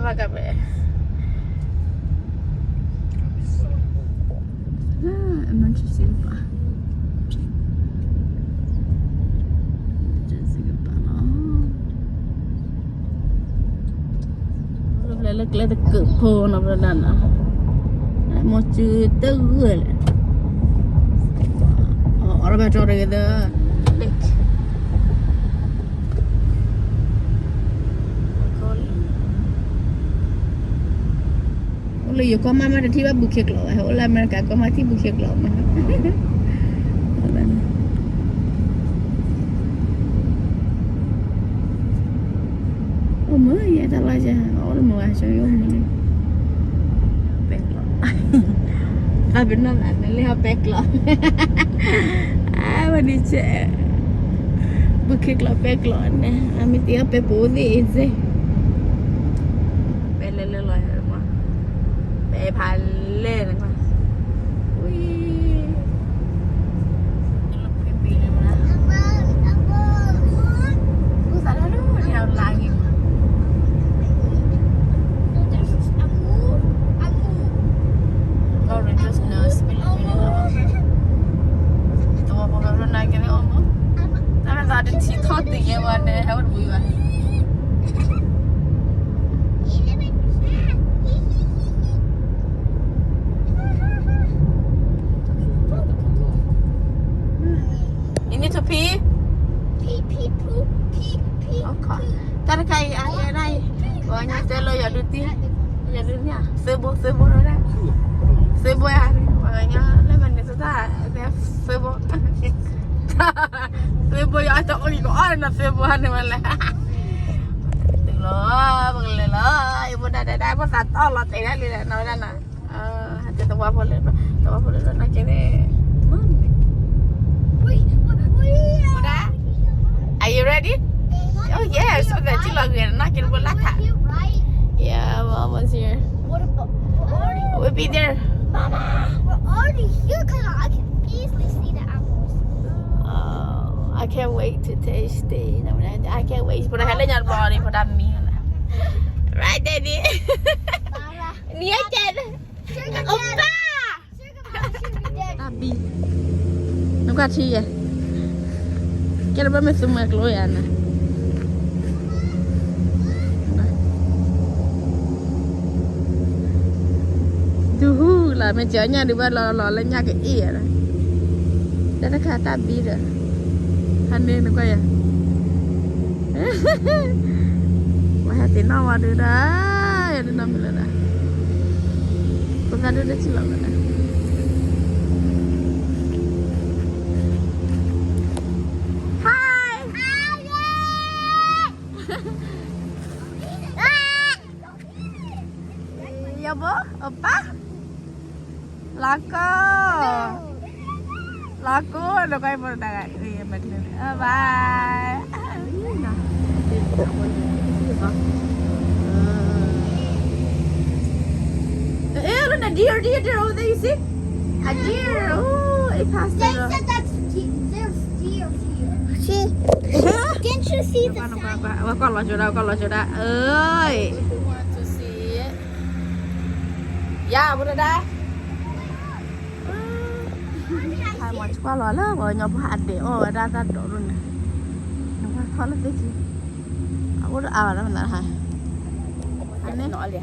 pakai be. Nah, emang sih pak. Lek ke pon apa dana. Mau cerita gue. Orang macam orang itu. Olo yo ko mama de tiba bukhe klo hai ola mereka ko mati bukhe klo ma Omo ya ta la ja olo mo a so yo mo ni peklo ta benar na le ha peklo mani che bukhe klo peklo ne ami tia pe po de ze pele le loผ่านเล่นนะคะอุ้ยรถปีเลยนะกูสารรู้ที่เราล้างอีกOranges no spillingตัวพวกเราหน้ากันเลยอ๋อมั้งแต่เราจะที่ทอดตีกันวันเนี่ยให้วันบุยวะKan kai ayah nai, banyak telo ya duti, ya dunia, sebo ada, sebo ya hari, makanya lepas ni sudah, ada sebo, sebo ya ada orang kau ada sebo hari malah, tengok, bangla, ibu dah pun tak tahu lah tidak lihat, nama, hati tu apa boleh nak kini, udah, are you ready? Oh yes, so that you log in, not gonna laugh at. Yeah, we're almost here. What about We'll be there. Mama? We're already here because I can easily see the apples. Oh, I can't wait to taste it. I can't wait. But I had a body for that meal. Right, Daddy? Mama. Nia Dad. Oppa. Tabi. Nunggu sih ya. Kira berapa semua keluar na? Tuh lah macamnya di bawah lolanya ke iya lah. Dan ada kata bira. Hande nak ya. Wah hati nawa tu dah, ya tu nama dah. Bukan ada silang dah. Ya bu, apa? Laku, ada kayak berdagang. Iya betul. Bye. Look a deer over there. You see? A deer. Oh, it passed. They said there's deer here. See? Didn't you see the sign? Kalau sudah. Oi. Want to see it? Ya, sudah. Hai mọi qua lò là vào nhập hạt để ra đổ luôn này. Nó qua khó lắm đấy chứ. Ủa đó là hai. Anh nói liền.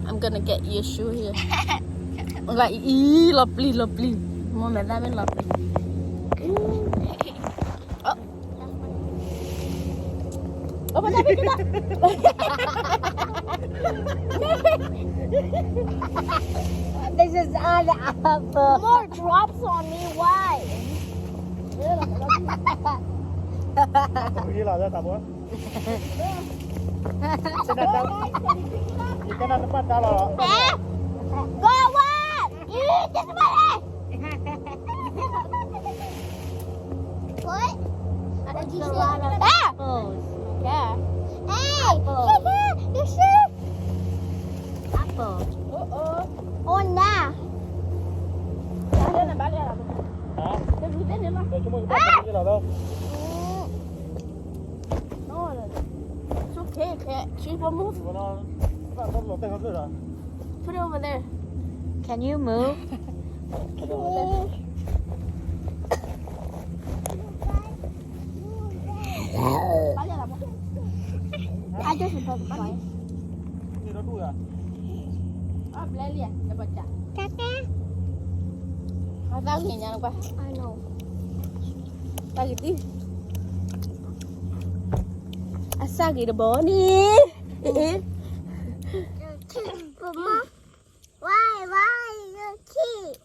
I'm gonna get you a shoe here. Like lovely. Mua mẹ ra bên lovely. Apa tapi kita? This is all apple. More drops on me. Why? Gila dah tak boleh. Ikan ada tempat dah lah. Go what? Just a minute. What? What did you say? Apples. Yeah. Hey! You should. Apple. Oh, nah. Hah? Dah cuma kita pergi lah dah. No, it's okay. can't. She will move. Bạn con lột tay không được rồi. Put it over there. Can you move? Put it over there. Bắn ra là bắn. I just put the point. Thì nó đuổi à? Lên liền, để bật chặt. Kaka. Tao nhìn nhau qua. I know. Tao cái tim. Asa gitu boni. Mama, why you keep?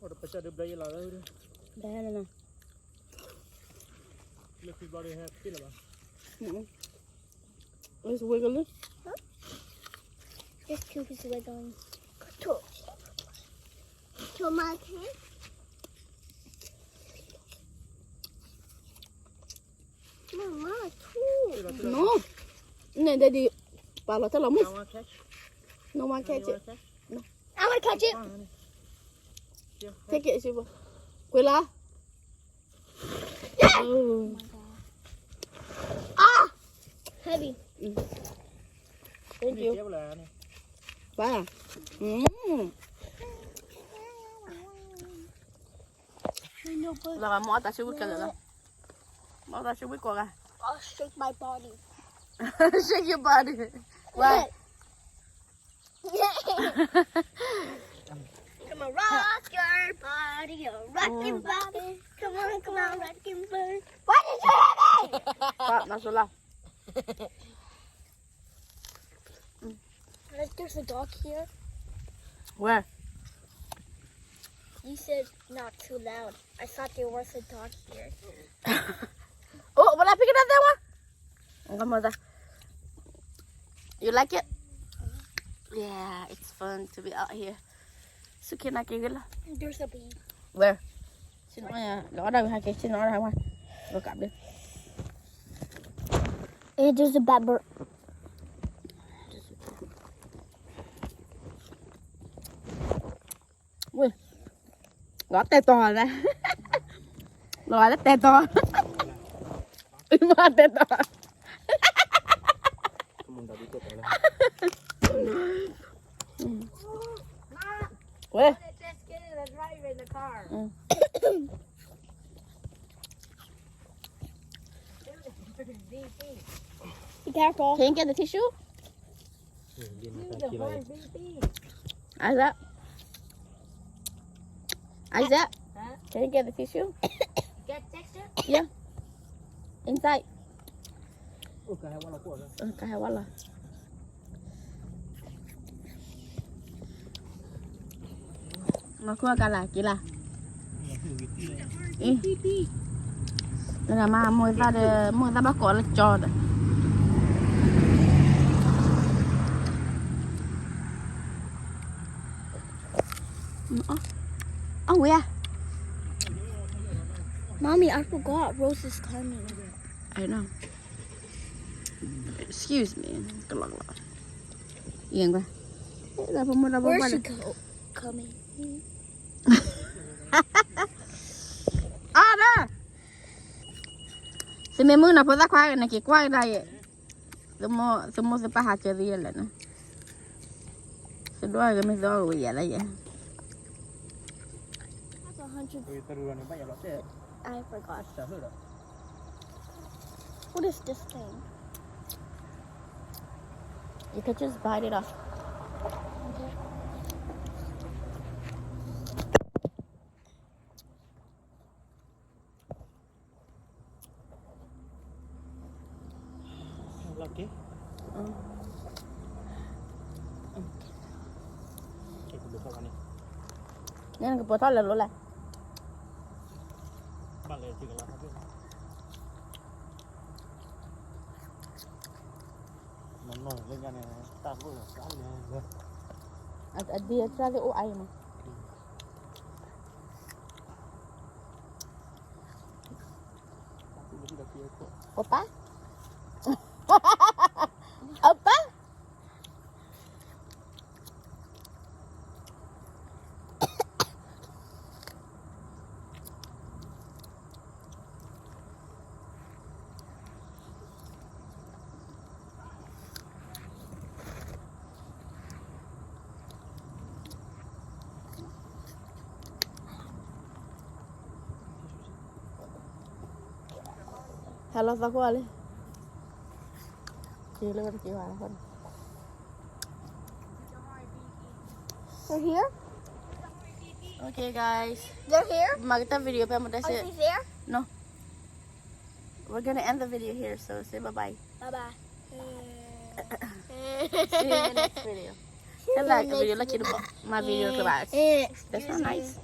Udah pecah di belakang lah udah. Dah dah. Lebih baru happy lah bang. Let's wiggle it. This tube is wiggling. To my hand. Mama, too. No. Này đây đi. Bảo là tao làm Now I catch. No one catch it. I want to catch it. Take it, Shiva. Quilla. Oh. Ah! Heavy. Thank you. Kéo là này. Ba. Là mỏ ta sẽ biết cái là. Mỏ ta sẽ biết qua ra. I'll shake my body. Shake your body. Why? Come on, rock your body, your rocking body. Come on, rocking body. Why did you hit me? Pa, nasa lang. There's a dog here. Where? You said not too loud. I thought there was a dog here. Oh, wala pick it up there one. Ang ganda. You like it? Yeah, it's fun to be out here. Suki na kigil. There's a bee. Where? Sino kaya? Loko daw ha kay sino ra ha. Look up there. And there's a bad bird. Ui. Gõ tay to ra. Rồi nó tay to. Mà tay to. Mình đã đi chết rồi. Where? Just get in and drive in the car. Be careful. Can you get the tissue? Isaac? Isaac? Can you get the tissue? Get texture? Yeah. Inside. Cả hai con là của rồi. Cả hai wala. Mà kua kala kila. Đây là mà mua ra bác có là cho đấy. Oh yeah. Mommy, I forgot Rose is coming. I know. Excuse me. Yên qua. Where's she coming? À đó. Si me muna po da kwa na ki kwa da ye. Sumo se paha che dia la na. Se doa que me doa we ya la ya. That's 100. Rồi từ rồi này bây giờ nó sẽ I forgot. trả nữa rồi. What is this thing? You could just bite it off. Okay. Lucky. Cái cũng được không anh em? Nên cái bột là lỗ lại. Bạn lại chỉ là làm cái nó nổi lên cái này ta vừa là sao này. At dia tra de o ai mà. Opa? Opa? Hello sa kuali. Kilo kan kilo kan. They're here? Okay guys. They're here? Magta video pa mo Are kasi. they there? No. We're gonna end the video here, so say bye-bye. Bye-bye. See you in the next video. Like the video, let you know my video class. That's so nice.